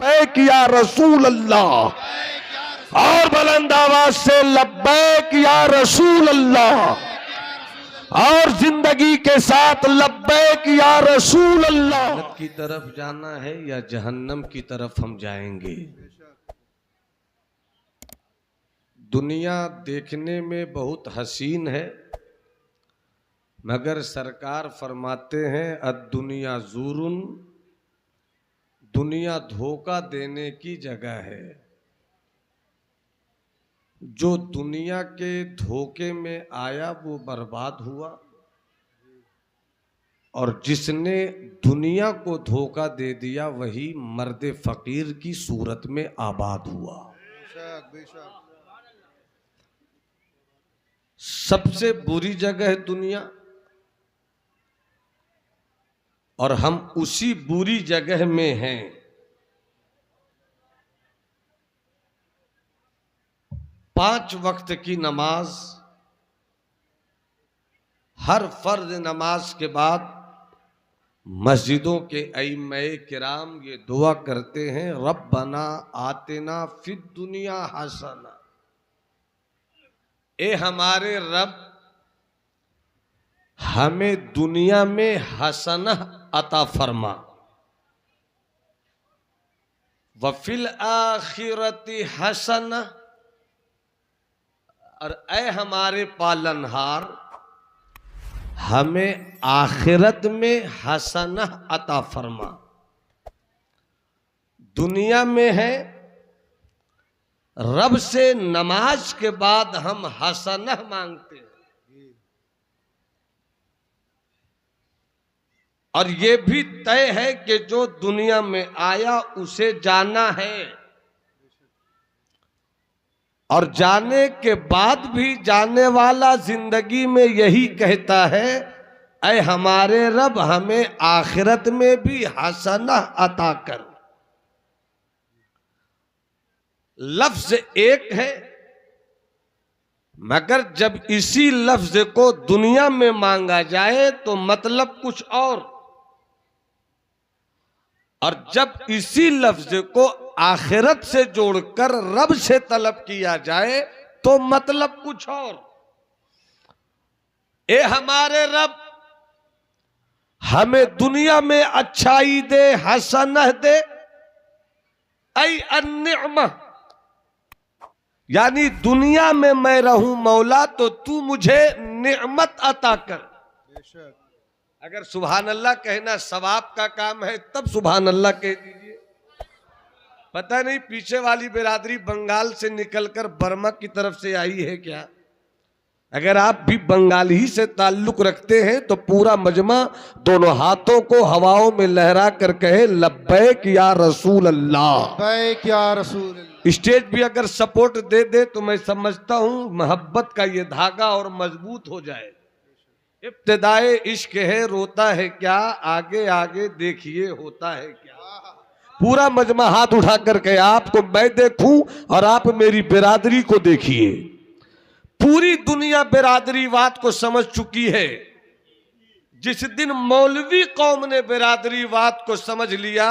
लब्बैक या रसूल अल्लाह, और बुलंद आवाज से लब्बैक या रसूल अल्लाह, और जिंदगी के साथ लब्बैक या रसूल अल्लाह। जन्नत की तरफ जाना है या जहन्नम की तरफ हम जाएंगे। दुनिया देखने में बहुत हसीन है, मगर सरकार फरमाते हैं अद्दुनिया ज़ूरुन, दुनिया धोखा देने की जगह है। जो दुनिया के धोखे में आया वो बर्बाद हुआ, और जिसने दुनिया को धोखा दे दिया वही मर्द फकीर की सूरत में आबाद हुआ। सबसे बुरी जगह है दुनिया, और हम उसी बुरी जगह में हैं। पांच वक्त की नमाज, हर फर्ज नमाज के बाद मस्जिदों के अइम्मे किराम ये दुआ करते हैं, रब्बना आतिना फिद दुनिया हसना, ए हमारे रब हमें दुनिया में हसना अता फरमा, वफिल आखिरती हसना, और ऐ हमारे पालनहार हमें आखिरत में हसना अता फरमा। दुनिया में है रब से नमाज के बाद हम हसना मांगते हैं, और ये भी तय है कि जो दुनिया में आया उसे जाना है, और जाने के बाद भी जाने वाला जिंदगी में यही कहता है, ऐ हमारे रब हमें आखिरत में भी हसना अता कर। लफ्ज एक है, मगर जब इसी लफ्ज को दुनिया में मांगा जाए तो मतलब कुछ और जब इसी लफ्ज को आखिरत से जोड़कर रब से तलब किया जाए तो मतलब कुछ और। ए हमारे रब हमें दुनिया में अच्छाई दे, हसनह दे, ऐ अन्निअमा, यानी दुनिया में मैं रहूं मौला तो तू मुझे निअमत अता कर। अगर सुभान अल्लाह कहना सवाब का काम है तब सुभान अल्लाह कह दीजिए। पता नहीं पीछे वाली बिरादरी बंगाल से निकलकर बर्मा की तरफ से आई है क्या? अगर आप भी बंगाल ही से ताल्लुक रखते हैं तो पूरा मजमा दोनों हाथों को हवाओं में लहरा कर कहे लब्बैक या रसूल अल्लाह, लब्बैक या रसूल अल्लाह। स्टेज भी अगर सपोर्ट दे दे तो मैं समझता हूं मोहब्बत का ये धागा और मजबूत हो जाए। इब्तिदाए इश्क है रोता है क्या, आगे आगे देखिए होता है क्या। पूरा मजमा हाथ उठाकर के आपको मैं देखूं और आप मेरी बिरादरी को देखिए। पूरी दुनिया बिरादरीवाद को समझ चुकी है। जिस दिन मौलवी कौम ने बिरादरीवाद को समझ लिया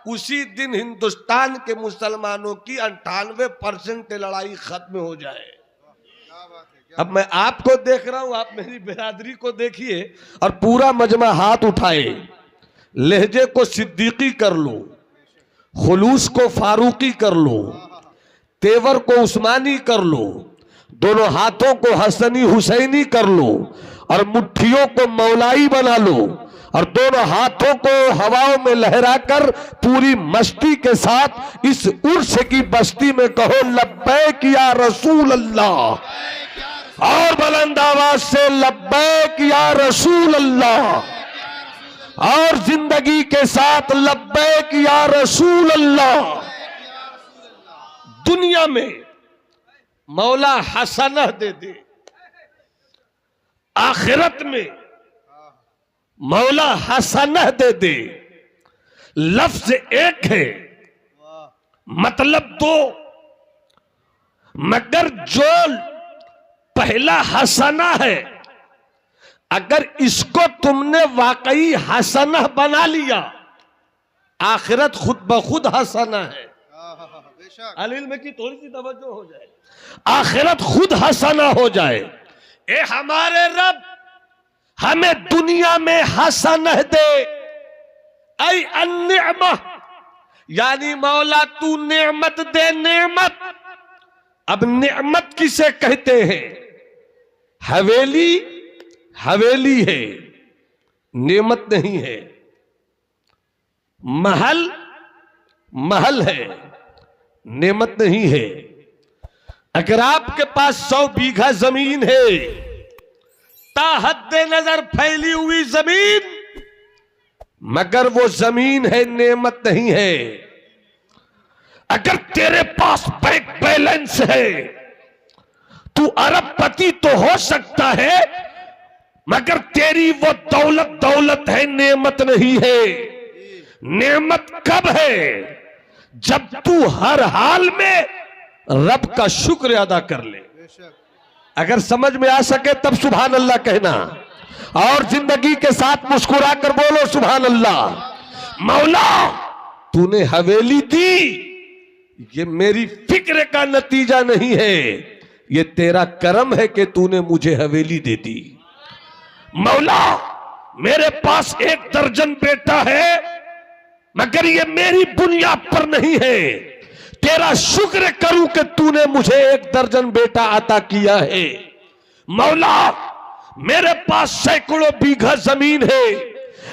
उसी दिन हिंदुस्तान के मुसलमानों की 98% लड़ाई खत्म हो जाए। अब मैं आपको देख रहा हूं, आप मेरी बिरादरी को देखिए और पूरा मजमा हाथ उठाए। लहजे को सिद्दीकी कर लो, खुलूस को फारूकी कर लो, तेवर को उस्मानी कर लो, दोनों हाथों को हसनी हुसैनी कर लो और मुट्ठियों को मौलाई बना लो और दोनों हाथों को हवाओं में लहराकर पूरी मस्ती के साथ इस उर्स की बस्ती में कहो लब्बैक या रसूल अल्लाह, और बुलंद आवाज से लब्बैक या रसूल अल्लाह, और जिंदगी के साथ लब्बैक या रसूल अल्लाह। दुनिया में मौला हसनह दे दे, आखिरत में मौला हसनह दे दे। लफ्ज एक है मतलब दो, मगर जो पहला हसना है अगर इसको तुमने वाकई हसना बना लिया आखिरत खुद ब खुद हसना है। अल इल्म की थोड़ी सी तवज्जो हो जाए, आखिरत खुद हंसाना हो जाए। ए हमारे रब हमें दुनिया में हसन दे, ऐ अन्निअमा, यानी मौला तू नेमत दे, नेमत। अब नेमत किसे कहते हैं? हवेली हवेली है, नेमत नहीं है। महल महल है, नेमत नहीं है। अगर आपके पास 100 बीघा जमीन है, ताहद्दे नजर फैली हुई जमीन, मगर वो जमीन है, नेमत नहीं है। अगर तेरे पास बैंक बैलेंस है, तू अरबपति तो हो सकता है, मगर तेरी वो दौलत दौलत है, नेमत नहीं है। नेमत कब है? जब तू हर हाल में रब का शुक्र अदा कर ले। अगर समझ में आ सके तब सुभान अल्लाह कहना, और जिंदगी के साथ मुस्कुरा कर बोलो सुभान अल्लाह। मौला तूने हवेली दी, ये मेरी फिक्र का नतीजा नहीं है, ये तेरा करम है कि तूने मुझे हवेली दे दी। मौला मेरे पास 1 दर्जन बेटा है, मगर ये मेरी बुनियाद पर नहीं है। तेरा शुक्र करूं कि तूने मुझे 1 दर्जन बेटा अता किया है। मौला मेरे पास सैकड़ों बीघा जमीन है,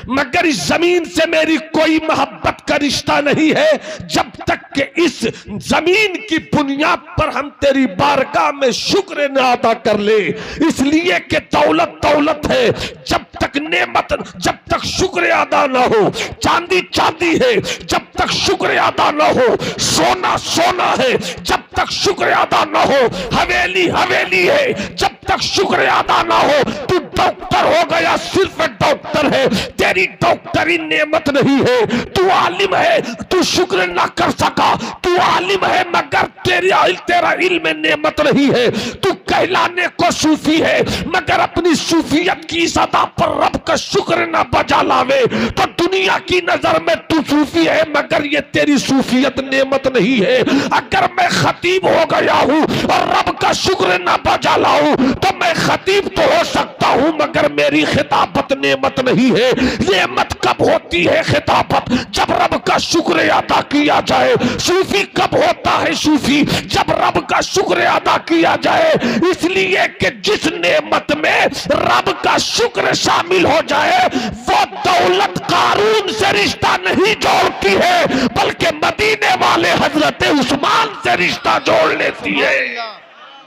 मगर इस जमीन से मेरी कोई मोहब्बत का रिश्ता नहीं है, जब तक कि इस जमीन की बुनियाद पर हम तेरी बारगाह में शुक्र न अदा कर ले। इसलिए कि दौलत दौलत है, जब तक नेमत, जब तक शुक्र अदा ना हो। चांदी चांदी है, जब तक शुक्र अदा ना हो। सोना सोना है, जब तक शुक्र अदा ना हो। हवेली हवेली है, जब तक शुक्र अदा ना हो। तू डॉक्टर हो गया, सिर्फ डॉक्टर है, तेरी डॉक्टरी नेमत नहीं है। तू आलिम है, तू शुक्र ना कर सका। तू आलिम है, मगर तेरा इल्म नेमत नहीं है। तू कहलाने को सूफी है, मगर अपनी सूफियत की सदा पर रब का शुक्र ना बजा लावे, तो दुनिया की नजर में तू सूफी है, मगर ये तेरी सूफियत नेमत नहीं है। अगर मैं खतीब हो गया हूं और रब का शुक्र ना बजा लाऊं, तो मैं खतीब तो हो सकता हूं, मगर मेरी खिताबत नेमत नहीं है। नेमत कब होती है खिताबत? जब रब का शुक्र अदा किया जाए। सूफी कब होता है सूफी? जब रब का शुक्र अदा किया जाए। इसलिए कि जिस नेमत में रब का शुक्र शामिल हो जाए, वो दौलत कारून से रिश्ता नहीं जोड़ती है, बल्कि मदीने वाले हजरत उस्मान से रिश्ता जोड़ लेती है।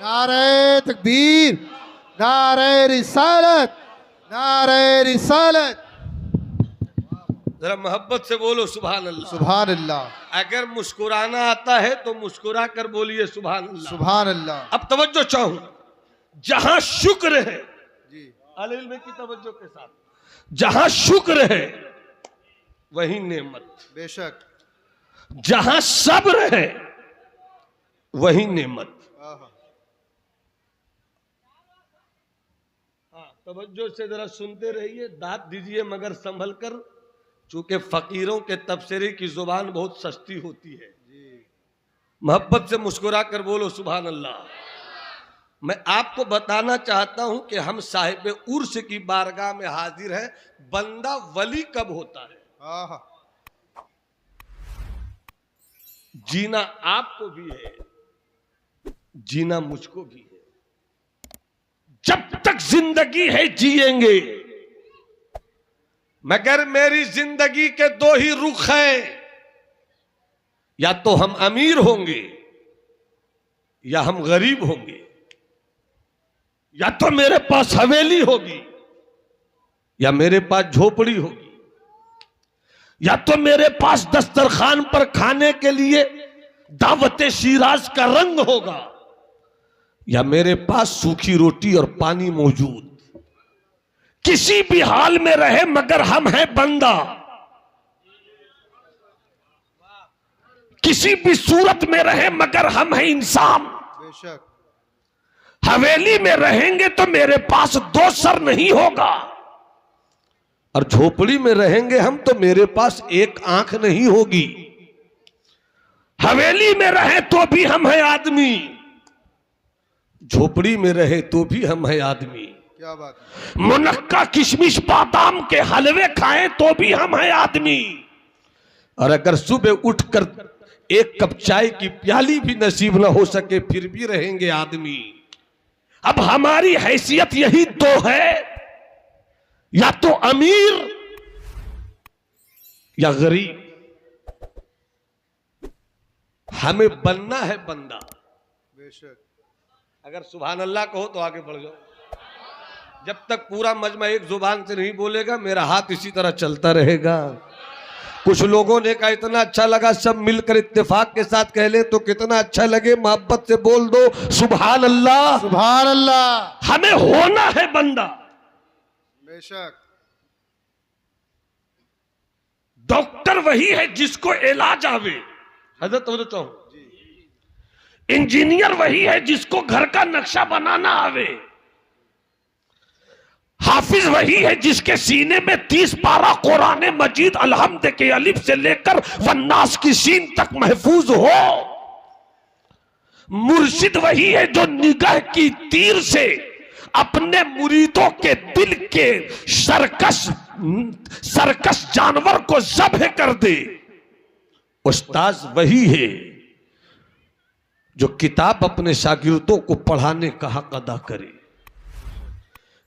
नारे तकबीर, नारे रिसालत, नारे रिसालत। जरा मोहब्बत से बोलो सुभान अल्लाह। सुभान अल्लाह। अगर मुस्कुराना आता है तो मुस्कुरा कर बोलिए सुभान अल्लाह। सुभान अल्लाह। अब तवज्जो चाहूं, जहां शुक्र है, जी अल इल्म की तवज्जो के साथ, जहां शुक्र है वही नेमत। बेशक। जहां सब्र है वही नेमत। हाँ, तवज्जो से जरा सुनते रहिए, दाद दीजिए मगर संभल कर, चूंकि फकीरों के तबसरे की जुबान बहुत सस्ती होती है। मोहब्बत से मुस्कुरा कर बोलो सुभान अल्लाह। मैं आपको बताना चाहता हूं कि हम साहिब उर्स की बारगाह में हाजिर हैं। बंदा वली कब होता है? जीना आपको भी है, जीना मुझको भी है। जब तक जिंदगी है जिएंगे, मगर मेरी जिंदगी के 2 ही रुख हैं, या तो हम अमीर होंगे या हम गरीब होंगे, या तो मेरे पास हवेली होगी या मेरे पास झोपड़ी होगी, या तो मेरे पास दस्तरखान पर खाने के लिए दावत शिराज का रंग होगा, या मेरे पास सूखी रोटी और पानी मौजूद। किसी भी हाल में रहे मगर हम हैं बंदा। किसी भी सूरत में रहे मगर हम हैं इंसान। बेशक। हवेली में रहेंगे तो मेरे पास 2 सर नहीं होगा, और झोपड़ी में रहेंगे हम तो मेरे पास 1 आंख नहीं होगी। हवेली में रहे तो भी हम हैं आदमी, झोपड़ी में रहे तो भी हम हैं आदमी, क्या बात है। मुनक्का किशमिश बादाम के हलवे खाएं तो भी हम हैं आदमी, और अगर सुबह उठकर एक कप चाय की प्याली भी नसीब न हो सके फिर भी रहेंगे आदमी। अब हमारी हैसियत यही दो है, या तो अमीर या गरीब। हमें बनना है बंदा। बेशक। अगर सुभान अल्लाह कहो तो आगे बढ़ जाओ। जब तक पूरा मजमा एक जुबान से नहीं बोलेगा मेरा हाथ इसी तरह चलता रहेगा। कुछ लोगों ने कहा इतना अच्छा लगा, सब मिलकर इत्तेफाक के साथ कह ले तो कितना अच्छा लगे। मोहब्बत से बोल दो सुभान अल्लाह। सुभान अल्लाह। हमें होना है बंदा। बेशक। डॉक्टर वही है जिसको इलाज आवे। हजरत तो चाहूं, इंजीनियर वही है जिसको घर का नक्शा बनाना आवे। हाफिज वही है जिसके सीने में 30 पारा कुरान मजीद अलहम्द के अलिफ से लेकर वन्नास की सीन तक महफूज हो। मुर्शिद वही है जो निगाह की तीर से अपने मुरीदों के दिल के सरकश जानवर को ज़ब्ह कर दे। उस्ताद वही है जो किताब अपने शागिर्दों को पढ़ाने का हक अदा करे।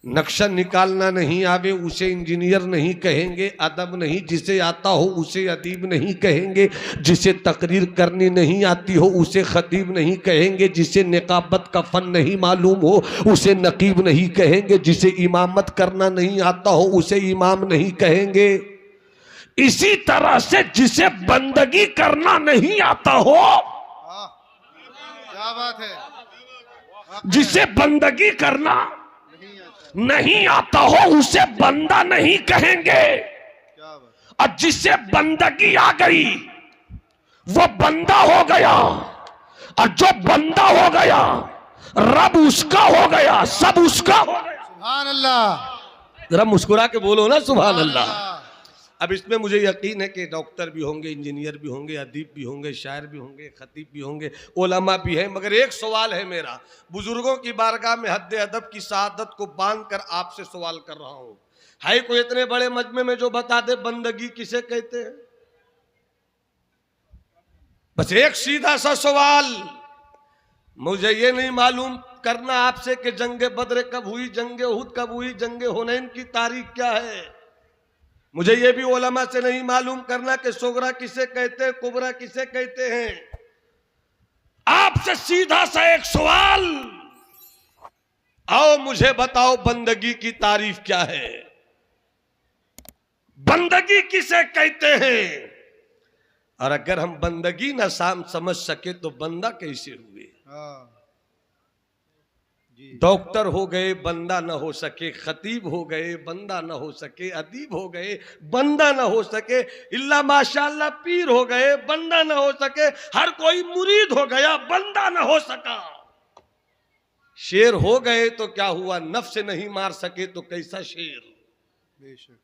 नक्शा निकालना नहीं आवे उसे इंजीनियर नहीं कहेंगे, अदब नहीं जिसे आता हो उसे अदीब नहीं कहेंगे, जिसे तकरीर करनी नहीं आती हो उसे खतीब नहीं कहेंगे, जिसे निकाबत का फन नहीं मालूम हो उसे नकीब नहीं कहेंगे, जिसे इमामत करना नहीं आता हो उसे इमाम नहीं कहेंगे। इसी तरह से जिसे बंदगी करना नहीं आता हो, क्या बात है, जिसे बंदगी करना नहीं आता हो उसे बंदा नहीं कहेंगे, क्या बात। और जिसे बंदगी आ गई वो बंदा हो गया, और जो बंदा हो गया रब उसका हो गया, सब उसका हो गया। सुभान अल्लाह। जरा मुस्कुरा के बोलो ना सुभान अल्लाह। अब इसमें मुझे यकीन है कि डॉक्टर भी होंगे, इंजीनियर भी होंगे, अदीब भी होंगे, शायर भी होंगे, खतीब भी होंगे, उलमा भी हैं, मगर एक सवाल है मेरा, बुजुर्गों की बारगाह में हद अदब की शहादत को बांध कर आपसे सवाल कर रहा हूं। है कोई इतने बड़े मजमे में जो बता दे बंदगी किसे कहते हैं? बस एक सीधा सा सवाल, मुझे ये नहीं मालूम करना आपसे कि जंग बद्र कब हुई, जंग उहद कब हुई, जंग हुनैन की तारीख क्या है। मुझे यह भी उलमा से नहीं मालूम करना कि सोगरा किसे कहते हैं, कुबरा किसे कहते हैं। आपसे सीधा सा एक सवाल, आओ मुझे बताओ बंदगी की तारीफ क्या है, बंदगी किसे कहते हैं। और अगर हम बंदगी ना समझ सके तो बंदा कैसे हुए। डॉक्टर हो गए बंदा न हो सके, खतीब हो गए बंदा न हो सके, अदीब हो गए बंदा न हो सके, इल्ला माशाअल्लाह पीर हो गए बंदा न हो सके, हर कोई मुरीद हो गया बंदा न हो सका। शेर हो गए तो क्या हुआ, नफ्स नहीं मार सके तो कैसा शेर। बेशक।